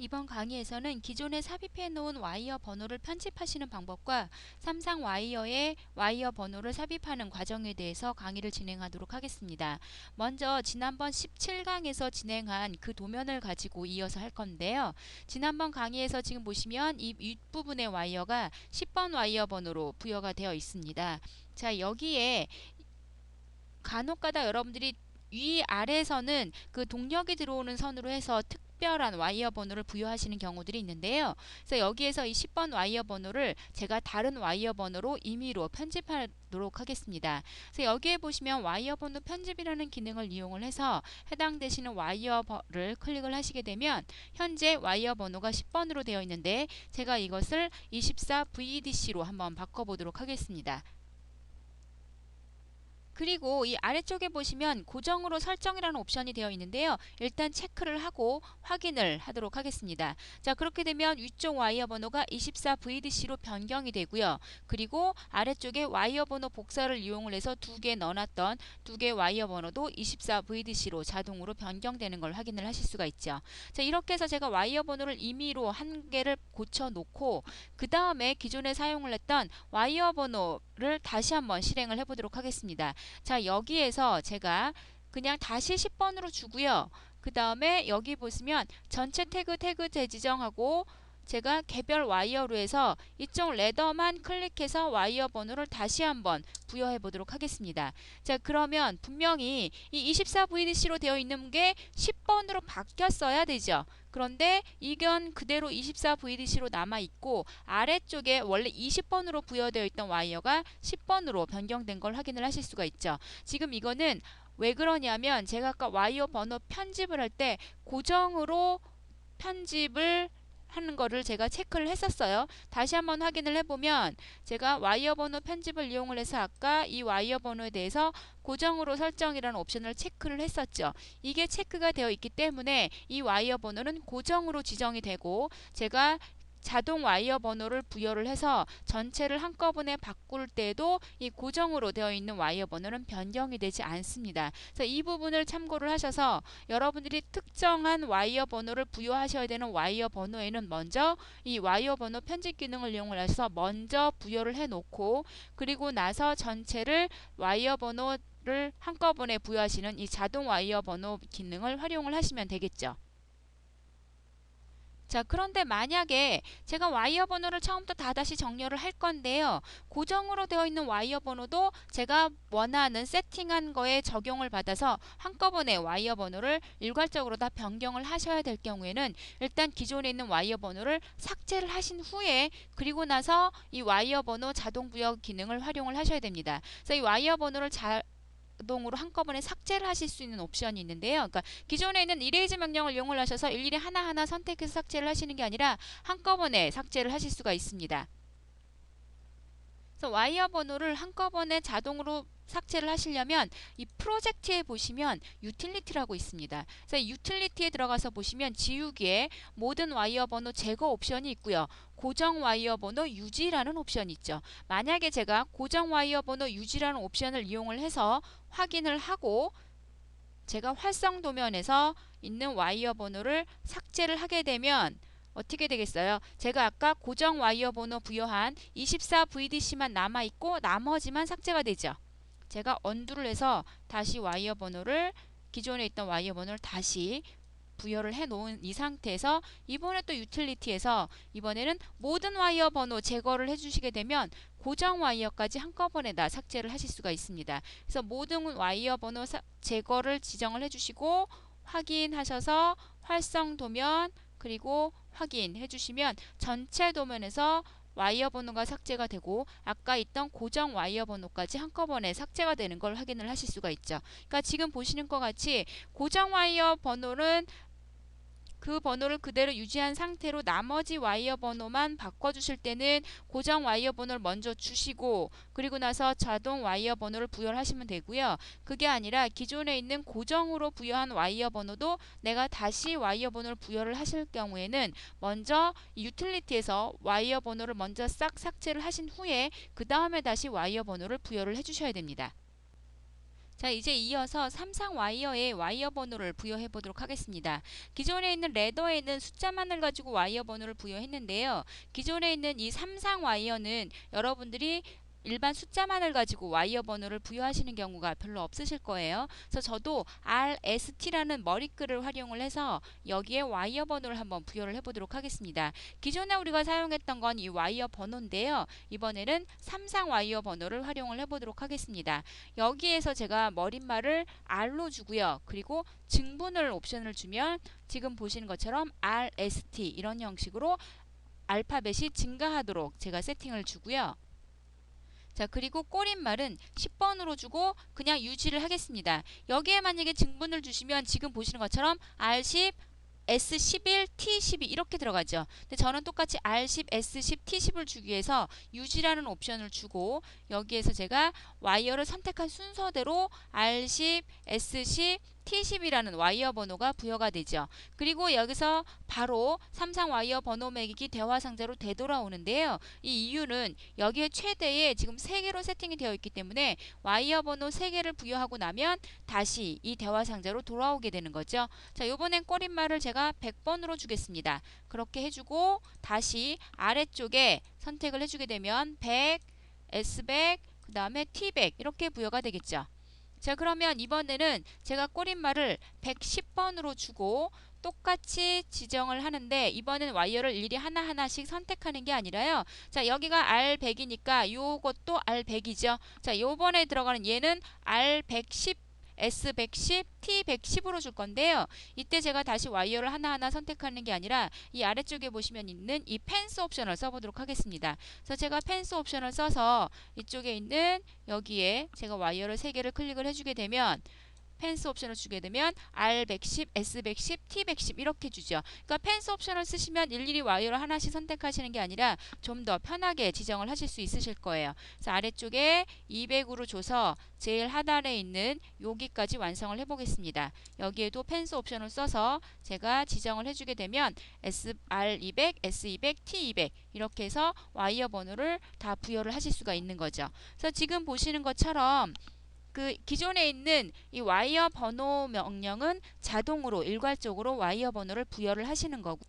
이번 강의에서는 기존에 삽입해 놓은 와이어 번호를 편집하시는 방법과 삼상 와이어에 와이어 번호를 삽입하는 과정에 대해서 강의를 진행하도록 하겠습니다. 먼저 지난번 17강에서 진행한 그 도면을 가지고 이어서 할 건데요. 지난번 강의에서 지금 보시면 이 윗부분의 와이어가 10번 와이어 번호로 부여가 되어 있습니다. 자, 여기에 간혹가다 여러분들이 위아래에서는 그 동력이 들어오는 선으로 해서 특별한 와이어 번호를 부여하시는 경우들이 있는데요. 그래서 여기에서 이 10번 와이어 번호를 제가 다른 와이어 번호로 임의로 편집하도록 하겠습니다. 그래서 여기에 보시면 와이어 번호 편집이라는 기능을 이용을 해서 해당되시는 와이어를 클릭을 하시게 되면 현재 와이어 번호가 10번으로 되어 있는데 제가 이것을 24VDC로 한번 바꿔보도록 하겠습니다. 그리고 이 아래쪽에 보시면 고정으로 설정이라는 옵션이 되어 있는데요. 일단 체크를 하고 확인을 하도록 하겠습니다. 자, 그렇게 되면 위쪽 와이어 번호가 24VDC로 변경이 되고요. 그리고 아래쪽에 와이어 번호 복사를 이용을 해서 두 개 넣어놨던 두 개 와이어 번호도 24VDC로 자동으로 변경되는 걸 확인을 하실 수가 있죠. 자, 이렇게 해서 제가 와이어 번호를 임의로 한 개를 고쳐놓고 그 다음에 기존에 사용을 했던 와이어 번호를 다시 한번 실행을 해보도록 하겠습니다. 자, 여기에서 제가 그냥 다시 10번으로 주고요. 그 다음에 여기 보시면 전체 태그 재지정하고 제가 개별 와이어로 해서 이쪽 레더만 클릭해서 와이어 번호를 다시 한번 부여해 보도록 하겠습니다. 자, 그러면 분명히 이 24VDC로 되어 있는 게 10번으로 바뀌었어야 되죠. 그런데 이건 그대로 24VDC로 남아있고 아래쪽에 원래 20번으로 부여되어 있던 와이어가 10번으로 변경된 걸 확인을 하실 수가 있죠. 지금 이거는 왜 그러냐면 제가 아까 와이어 번호 편집을 할 때 고정으로 편집을 하는 거를 제가 체크를 했었어요. 다시 한번 확인을 해보면 제가 와이어 번호 편집을 이용을 해서 아까 이 와이어 번호에 대해서 고정으로 설정이라는 옵션을 체크를 했었죠. 이게 체크가 되어 있기 때문에 이 와이어 번호는 고정으로 지정이 되고 제가 자동 와이어 번호를 부여를 해서 전체를 한꺼번에 바꿀 때도 이 고정으로 되어 있는 와이어 번호는 변경이 되지 않습니다. 그래서 이 부분을 참고를 하셔서 여러분들이 특정한 와이어 번호를 부여하셔야 되는 와이어 번호에는 먼저 이 와이어 번호 편집 기능을 이용을 해서 먼저 부여를 해 놓고 그리고 나서 전체를 와이어 번호를 한꺼번에 부여하시는 이 자동 와이어 번호 기능을 활용을 하시면 되겠죠. 자, 그런데 만약에 제가 와이어 번호를 처음부터 다시 정렬을 할 건데요. 고정으로 되어 있는 와이어 번호도 제가 원하는 세팅한 거에 적용을 받아서 한꺼번에 와이어 번호를 일괄적으로 다 변경을 하셔야 될 경우에는 일단 기존에 있는 와이어 번호를 삭제를 하신 후에 그리고 나서 이 와이어 번호 자동 부여 기능을 활용을 하셔야 됩니다. 그래서 이 와이어 번호를 자동으로 한꺼번에 삭제를 하실 수 있는 옵션이 있는데요. 그러니까 기존에 있는 이레이즈 명령을 이용을 하셔서 일일이 하나하나 선택해서 삭제를 하시는 게 아니라 한꺼번에 삭제를 하실 수가 있습니다. 그래서 와이어 번호를 한꺼번에 자동으로 삭제를 하시려면 이 프로젝트에 보시면 유틸리티라고 있습니다. 그래서 유틸리티에 들어가서 보시면 지우기에 모든 와이어 번호 제거 옵션이 있고요. 고정 와이어 번호 유지라는 옵션이 있죠. 만약에 제가 고정 와이어 번호 유지라는 옵션을 이용을 해서 확인을 하고 제가 활성 도면에서 있는 와이어 번호를 삭제를 하게 되면 어떻게 되겠어요? 제가 아까 고정 와이어 번호 부여한 24VDC만 남아있고 나머지만 삭제가 되죠. 제가 언두를 해서 다시 와이어 번호를 기존에 있던 와이어 번호를 다시 부여를 해 놓은 이 상태에서 이번에 또 유틸리티에서 이번에는 모든 와이어 번호 제거를 해 주시게 되면 고정 와이어까지 한꺼번에 다 삭제를 하실 수가 있습니다. 그래서 모든 와이어 번호 제거를 지정을 해 주시고 확인하셔서 활성 도면 그리고 확인해 주시면 전체 도면에서 와이어 번호가 삭제가 되고 아까 있던 고정 와이어 번호까지 한꺼번에 삭제가 되는 걸 확인을 하실 수가 있죠. 그러니까 지금 보시는 것 같이 고정 와이어 번호는 그 번호를 그대로 유지한 상태로 나머지 와이어 번호만 바꿔주실 때는 고정 와이어 번호를 먼저 주시고 그리고 나서 자동 와이어 번호를 부여를 하시면 되고요. 그게 아니라 기존에 있는 고정으로 부여한 와이어 번호도 내가 다시 와이어 번호를 부여를 하실 경우에는 먼저 유틸리티에서 와이어 번호를 먼저 싹 삭제를 하신 후에 그 다음에 다시 와이어 번호를 부여를 해주셔야 됩니다. 자, 이제 이어서 삼상 와이어에 와이어 번호를 부여해 보도록 하겠습니다. 기존에 있는 레더에는 숫자만을 가지고 와이어 번호를 부여했는데요. 기존에 있는 이 삼상 와이어는 여러분들이 일반 숫자만을 가지고 와이어 번호를 부여하시는 경우가 별로 없으실 거예요. 그래서 저도 RST라는 머리글을 활용을 해서 여기에 와이어 번호를 한번 부여를 해보도록 하겠습니다. 기존에 우리가 사용했던 건 이 와이어 번호인데요. 이번에는 삼상 와이어 번호를 활용을 해보도록 하겠습니다. 여기에서 제가 머릿말을 R로 주고요. 그리고 증분을 옵션을 주면 지금 보시는 것처럼 RST 이런 형식으로 알파벳이 증가하도록 제가 세팅을 주고요. 자, 그리고 꼬릿말은 10번으로 주고 그냥 유지를 하겠습니다. 여기에 만약에 증분을 주시면 지금 보시는 것처럼 R10, S11, T12 이렇게 들어가죠. 근데 저는 똑같이 R10, S10, T10을 주기 위해서 유지라는 옵션을 주고 여기에서 제가 와이어를 선택한 순서대로 R10, S10, T10이라는 와이어 번호가 부여가 되죠. 그리고 여기서 바로 삼상 와이어 번호 매기기 대화 상자로 되돌아오는데요. 이 이유는 여기에 최대에 지금 3개로 세팅이 되어 있기 때문에 와이어 번호 3개를 부여하고 나면 다시 이 대화 상자로 돌아오게 되는 거죠. 자, 요번엔 꼬릿말을 제가 100번으로 주겠습니다. 그렇게 해주고 다시 아래쪽에 선택을 해주게 되면 100, S100, 그 다음에 T100 이렇게 부여가 되겠죠. 자, 그러면 이번에는 제가 꼬릿말을 110번으로 주고 똑같이 지정을 하는데 이번엔 와이어를 일일이 하나하나씩 선택하는 게 아니라요. 자, 여기가 R100이니까 요것도 R100이죠. 자, 요번에 들어가는 얘는 R110, S110, T110으로 줄 건데요. 이때 제가 다시 와이어를 하나하나 선택하는 게 아니라 이 아래쪽에 보시면 있는 이 펜스 옵션을 써보도록 하겠습니다. 그래서 제가 펜스 옵션을 써서 이쪽에 있는 여기에 제가 와이어를 3개를 클릭을 해주게 되면 펜스 옵션을 주게 되면 R110, S110, T110 이렇게 주죠. 그러니까 펜스 옵션을 쓰시면 일일이 와이어를 하나씩 선택하시는 게 아니라 좀 더 편하게 지정을 하실 수 있으실 거예요. 그래서 아래쪽에 200으로 줘서 제일 하단에 있는 여기까지 완성을 해보겠습니다. 여기에도 펜스 옵션을 써서 제가 지정을 해주게 되면 R200, S200, T200 이렇게 해서 와이어 번호를 다 부여를 하실 수가 있는 거죠. 그래서 지금 보시는 것처럼 그 기존에 있는 이 와이어 번호 명령은 자동으로 일괄적으로 와이어 번호를 부여를 하시는 거고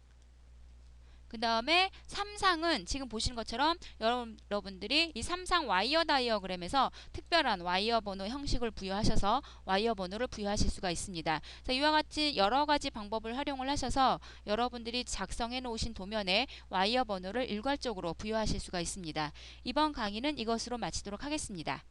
그 다음에 삼상은 지금 보시는 것처럼 여러분들이 이 삼상 와이어 다이어그램에서 특별한 와이어 번호 형식을 부여하셔서 와이어 번호를 부여하실 수가 있습니다. 자, 이와 같이 여러 가지 방법을 활용을 하셔서 여러분들이 작성해 놓으신 도면에 와이어 번호를 일괄적으로 부여하실 수가 있습니다. 이번 강의는 이것으로 마치도록 하겠습니다.